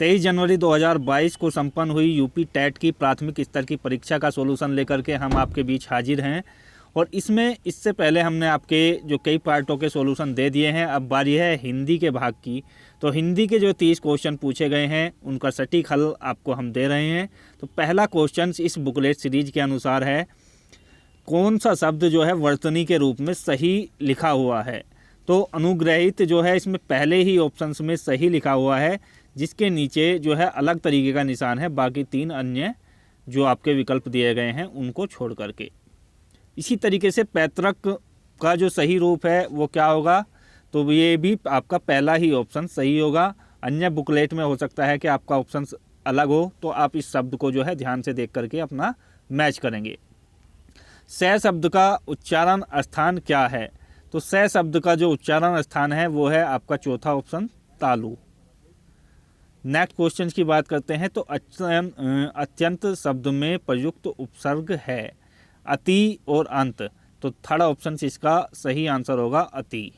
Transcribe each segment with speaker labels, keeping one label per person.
Speaker 1: 23 जनवरी 2022 को संपन्न हुई यूपी टेट की प्राथमिक स्तर की परीक्षा का सॉल्यूशन लेकर के हम आपके बीच हाजिर हैं। और इसमें इससे पहले हमने आपके जो कई पार्टों के सॉल्यूशन दे दिए हैं। अब बारी है हिंदी के भाग की। तो हिंदी के जो 30 क्वेश्चन पूछे गए हैं उनका सटीक हल आपको हम दे रहे हैं। तो पहला क्वेश्चन इस बुकलेट सीरीज के अनुसार है, कौन सा शब्द जो है वर्तनी के रूप में सही लिखा हुआ है। तो अनुग्रहित जो है इसमें पहले ही ऑप्शंस में सही लिखा हुआ है, जिसके नीचे जो है अलग तरीके का निशान है, बाकी 3 अन्य जो आपके विकल्प दिए गए हैं उनको छोड़ करके। इसी तरीके से पैतृक का जो सही रूप है वो क्या होगा, तो ये भी आपका पहला ही ऑप्शन सही होगा। अन्य बुकलेट में हो सकता है कि आपका ऑप्शन अलग हो, तो आप इस शब्द को जो है ध्यान से देख करके अपना मैच करेंगे। स शब्द का उच्चारण स्थान क्या है, तो स शब्द का जो उच्चारण स्थान है वो है आपका चौथा ऑप्शन तालु। नेक्स्ट क्वेश्चन की बात करते हैं। तो अत्यंत शब्द में प्रयुक्त उपसर्ग है अति और अंत, तो थर्ड ऑप्शन इसका सही आंसर होगा अति।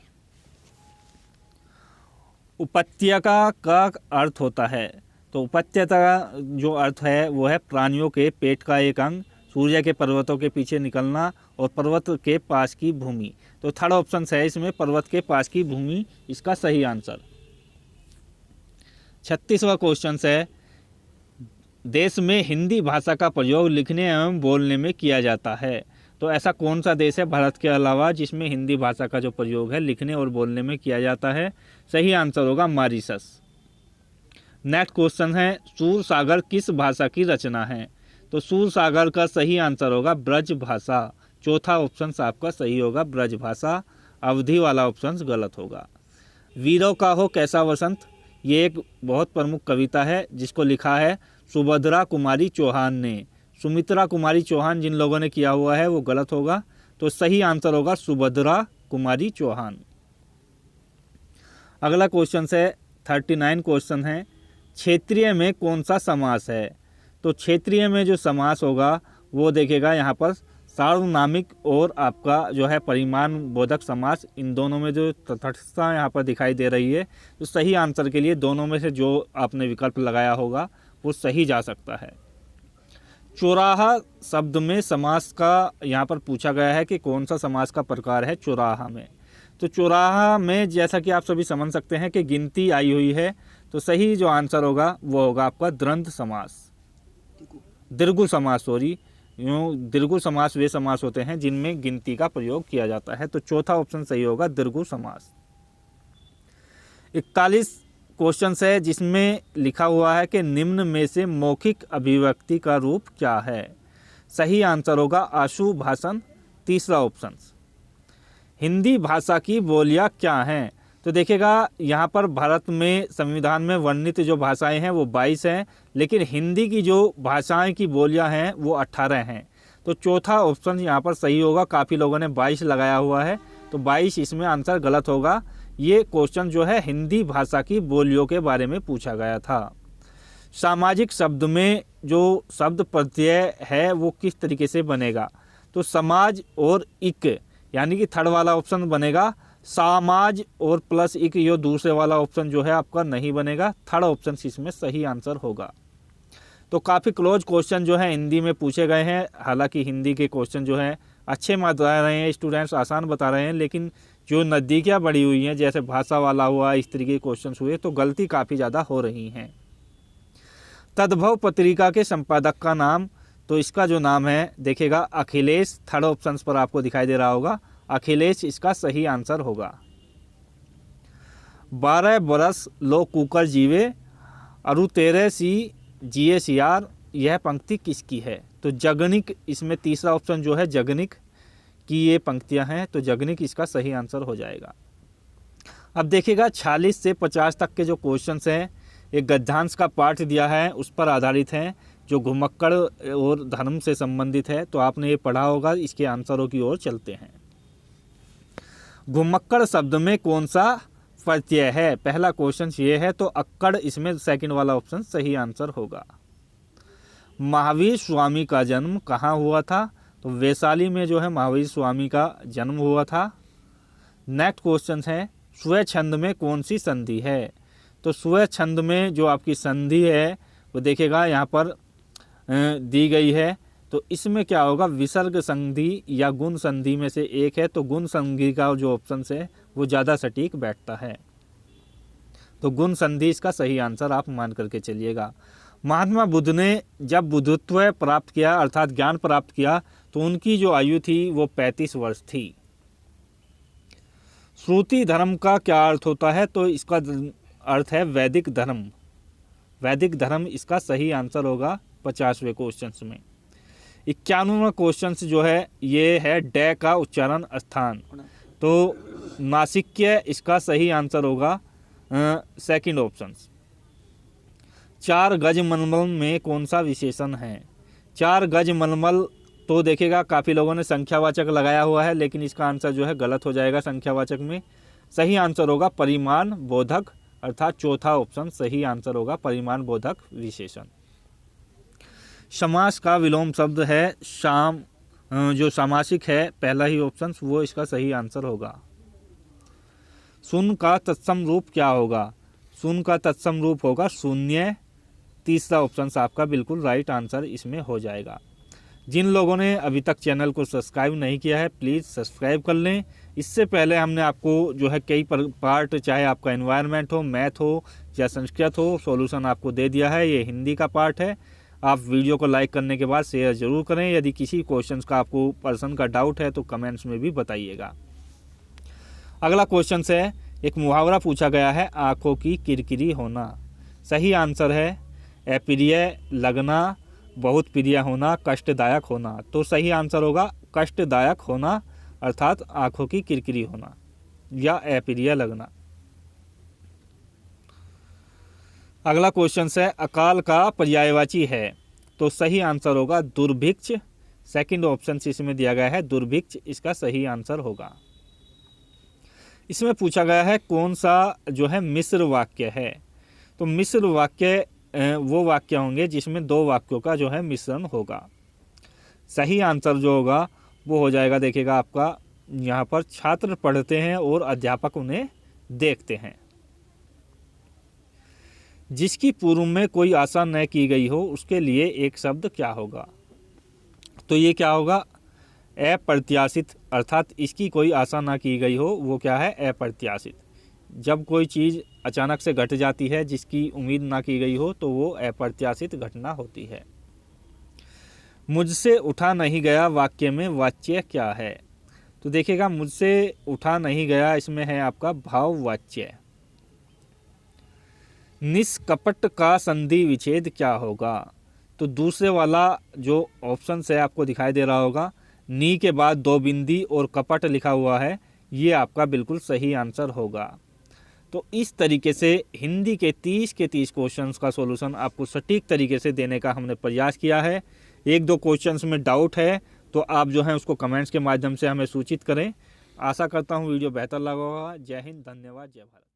Speaker 1: उपत्यका का अर्थ होता है, तो उपत्यका जो अर्थ है वो है प्राणियों के पेट का एक अंग, सूर्य के पर्वतों के पीछे निकलना और पर्वत के पास की भूमि। तो थर्ड ऑप्शन है इसमें पर्वत के पास की भूमि इसका सही आंसर। 36वां क्वेश्चन है, देश में हिंदी भाषा का प्रयोग लिखने एवं बोलने में किया जाता है। तो ऐसा कौन सा देश है भारत के अलावा जिसमें हिंदी भाषा का जो प्रयोग है लिखने और बोलने में किया जाता है, सही आंसर होगा मॉरिशस। नेक्स्ट क्वेश्चन है, सूर सागर किस भाषा की रचना है। तो सूर सागर का सही आंसर होगा ब्रज भाषा। चौथा ऑप्शन आपका सही होगा ब्रज भाषा। अवधि वाला ऑप्शन गलत होगा। वीरों का हो कैसा वसंत, ये एक बहुत प्रमुख कविता है जिसको लिखा है सुभद्रा कुमारी चौहान ने। सुमित्रा कुमारी चौहान जिन लोगों ने किया हुआ है वो गलत होगा, तो सही आंसर होगा सुभद्रा कुमारी चौहान। अगला क्वेश्चन है 39 क्वेश्चन है, क्षेत्रीय में कौन सा समास है। तो क्षेत्रीय में जो समास होगा वो देखेगा यहाँ पर सार्वनामिक और आपका जो है परिमाण बोधक समास, इन दोनों में जो तटस्थता यहाँ पर दिखाई दे रही है, तो सही आंसर के लिए दोनों में से जो आपने विकल्प लगाया होगा वो सही जा सकता है। चौराहा शब्द में समास का यहाँ पर पूछा गया है कि कौन सा समास का प्रकार है चौराहा में। तो चौराहा में जैसा कि आप सभी समझ सकते हैं कि गिनती आई हुई है, तो सही जो आंसर होगा वो होगा आपका द्वंद्व समास, दीर्घ समास। दीर्घ समास वे समास होते हैं जिनमें गिनती का प्रयोग किया जाता है, तो चौथा ऑप्शन सही होगा दीर्घ समास। 41 क्वेश्चन है जिसमें लिखा हुआ है कि निम्न में से मौखिक अभिव्यक्ति का रूप क्या है। सही आंसर होगा आशु भाषण, तीसरा ऑप्शन। हिंदी भाषा की बोलियां क्या हैं, तो देखिएगा यहाँ पर भारत में संविधान में वर्णित जो भाषाएं हैं वो 22 हैं, लेकिन हिंदी की जो भाषाएं की बोलियां हैं वो 18 हैं। तो चौथा ऑप्शन यहाँ पर सही होगा। काफ़ी लोगों ने 22 लगाया हुआ है, तो 22 इसमें आंसर गलत होगा। ये क्वेश्चन जो है हिंदी भाषा की बोलियों के बारे में पूछा गया था। सामाजिक शब्द में जो शब्द प्रत्यय है वो किस तरीके से बनेगा, तो समाज और इक, यानी कि थर्ड वाला ऑप्शन बनेगा समाज और प्लस इक, ये दूसरे वाला ऑप्शन जो है आपका नहीं बनेगा। थर्ड ऑप्शन इसमें सही आंसर होगा। तो काफ़ी क्लोज क्वेश्चन जो है हिंदी में पूछे गए हैं। हालांकि हिंदी के क्वेश्चन जो हैं अच्छे बता रहे हैं स्टूडेंट्स, आसान बता रहे हैं, लेकिन जो नज़दीकियाँ बढ़ी हुई हैं जैसे भाषा वाला हुआ, इस तरीके के क्वेश्चन हुए तो गलती काफ़ी ज़्यादा हो रही हैं। तद्भव पत्रिका के संपादक का नाम, तो इसका जो नाम है देखिएगा अखिलेश। थर्ड ऑप्शन पर आपको दिखाई दे रहा होगा अखिलेश, इसका सही आंसर होगा। 12 बरस लो कुकर जीवे अरु तेरे सी जिए सियार, यह पंक्ति किसकी है। तो जगनिक, इसमें तीसरा ऑप्शन जो है जगनिक की ये पंक्तियां हैं, तो जगनिक इसका सही आंसर हो जाएगा। अब देखिएगा 46 से 50 तक के जो क्वेश्चंस हैं एक गद्यांश का पाठ दिया है उस पर आधारित हैं, जो घुमक्कड़ और धर्म से संबंधित है। तो आपने ये पढ़ा होगा, इसके आंसरों की ओर चलते हैं। घुमक्कड़ शब्द में कौन सा प्रत्यय है, पहला क्वेश्चन ये है, तो अक्कड़, इसमें सेकंड वाला ऑप्शन सही आंसर होगा। महावीर स्वामी का जन्म कहाँ हुआ था, तो वैशाली में जो है महावीर स्वामी का जन्म हुआ था। नेक्स्ट क्वेश्चन है, स्वच्छंद में कौन सी संधि है, तो स्व छंद में जो आपकी संधि है वो देखिएगा यहाँ पर दी गई है, तो इसमें क्या होगा, विसर्ग संधि या गुण संधि में से एक है, तो गुण संधि का जो ऑप्शन है वो ज़्यादा सटीक बैठता है। तो गुण संधि इसका सही आंसर आप मान करके चलिएगा। महात्मा बुद्ध ने जब बुद्धत्व प्राप्त किया अर्थात ज्ञान प्राप्त किया तो उनकी जो आयु थी वो 35 वर्ष थी। श्रुति धर्म का क्या अर्थ होता है, तो इसका अर्थ है वैदिक धर्म। वैदिक धर्म इसका सही आंसर होगा 50वें क्वेश्चन में। 91वां क्वेश्चन जो है ये है डे का उच्चारण स्थान, तो नासिक्य इसका सही आंसर होगा सेकंड ऑप्शन। 4 गज मलमल में कौन सा विशेषण है। 4 गज मलमल तो देखिएगा काफ़ी लोगों ने संख्यावाचक लगाया हुआ है, लेकिन इसका आंसर जो है गलत हो जाएगा संख्यावाचक में। सही आंसर होगा परिमाण बोधक, अर्थात चौथा ऑप्शन सही आंसर होगा परिमाण बोधक विशेषण। समास का विलोम शब्द है शाम, जो सामासिक है पहला ही ऑप्शन वो इसका सही आंसर होगा। शून्य का तत्सम रूप क्या होगा, शून्य का तत्सम रूप होगा शून्य, तीसरा ऑप्शन आपका बिल्कुल राइट आंसर इसमें हो जाएगा। जिन लोगों ने अभी तक चैनल को सब्सक्राइब नहीं किया है प्लीज़ सब्सक्राइब कर लें। इससे पहले हमने आपको जो है कई पार्ट, चाहे आपका एनवायरनमेंट हो, मैथ हो या संस्कृत हो, सॉल्यूशन आपको दे दिया है। ये हिंदी का पार्ट है। आप वीडियो को लाइक करने के बाद शेयर ज़रूर करें। यदि किसी क्वेश्चन का आपको पर्सन का डाउट है तो कमेंट्स में भी बताइएगा। अगला क्वेश्चन है, एक मुहावरा पूछा गया है आँखों की किरकिरी होना। सही आंसर है अप्रिय लगना, बहुत प्रिय होना, कष्टदायक होना। तो सही आंसर होगा कष्टदायक होना, अर्थात आँखों की किरकिरी होना या अप्रिय लगना। अगला क्वेश्चन है अकाल का पर्यायवाची है, तो सही आंसर होगा दुर्भिक्ष। सेकंड ऑप्शन इसमें दिया गया है दुर्भिक्ष, इसका सही आंसर होगा। इसमें पूछा गया है कौन सा जो है मिश्र वाक्य है, तो मिश्र वाक्य वो वाक्य होंगे जिसमें 2 वाक्यों का जो है मिश्रण होगा। सही आंसर जो होगा वो हो जाएगा, देखिएगा आपका यहाँ पर छात्र पढ़ते हैं और अध्यापक उन्हें देखते हैं। जिसकी पूर्व में कोई आशा न की गई हो उसके लिए एक शब्द क्या होगा, तो ये क्या होगा अप्रत्याशित, अर्थात इसकी कोई आशा ना की गई हो वो क्या है अप्रत्याशित। जब कोई चीज़ अचानक से घट जाती है जिसकी उम्मीद ना की गई हो तो वो अप्रत्याशित घटना होती है। मुझसे उठा नहीं गया वाक्य में वाच्य क्या है, तो देखिएगा मुझसे उठा नहीं गया इसमें है आपका भाववाच्य। निष्कपट का संधि विच्छेद क्या होगा, तो दूसरे वाला जो ऑप्शन है आपको दिखाई दे रहा होगा, नी के बाद 2 बिंदी और कपट लिखा हुआ है, ये आपका बिल्कुल सही आंसर होगा। तो इस तरीके से हिंदी के 30 के 30 क्वेश्चंस का सॉल्यूशन आपको सटीक तरीके से देने का हमने प्रयास किया है। 1-2 क्वेश्चंस में डाउट है तो आप जो है उसको कमेंट्स के माध्यम से हमें सूचित करें। आशा करता हूँ वीडियो बेहतर लगा होगा। जय हिंद, धन्यवाद, जय भारत।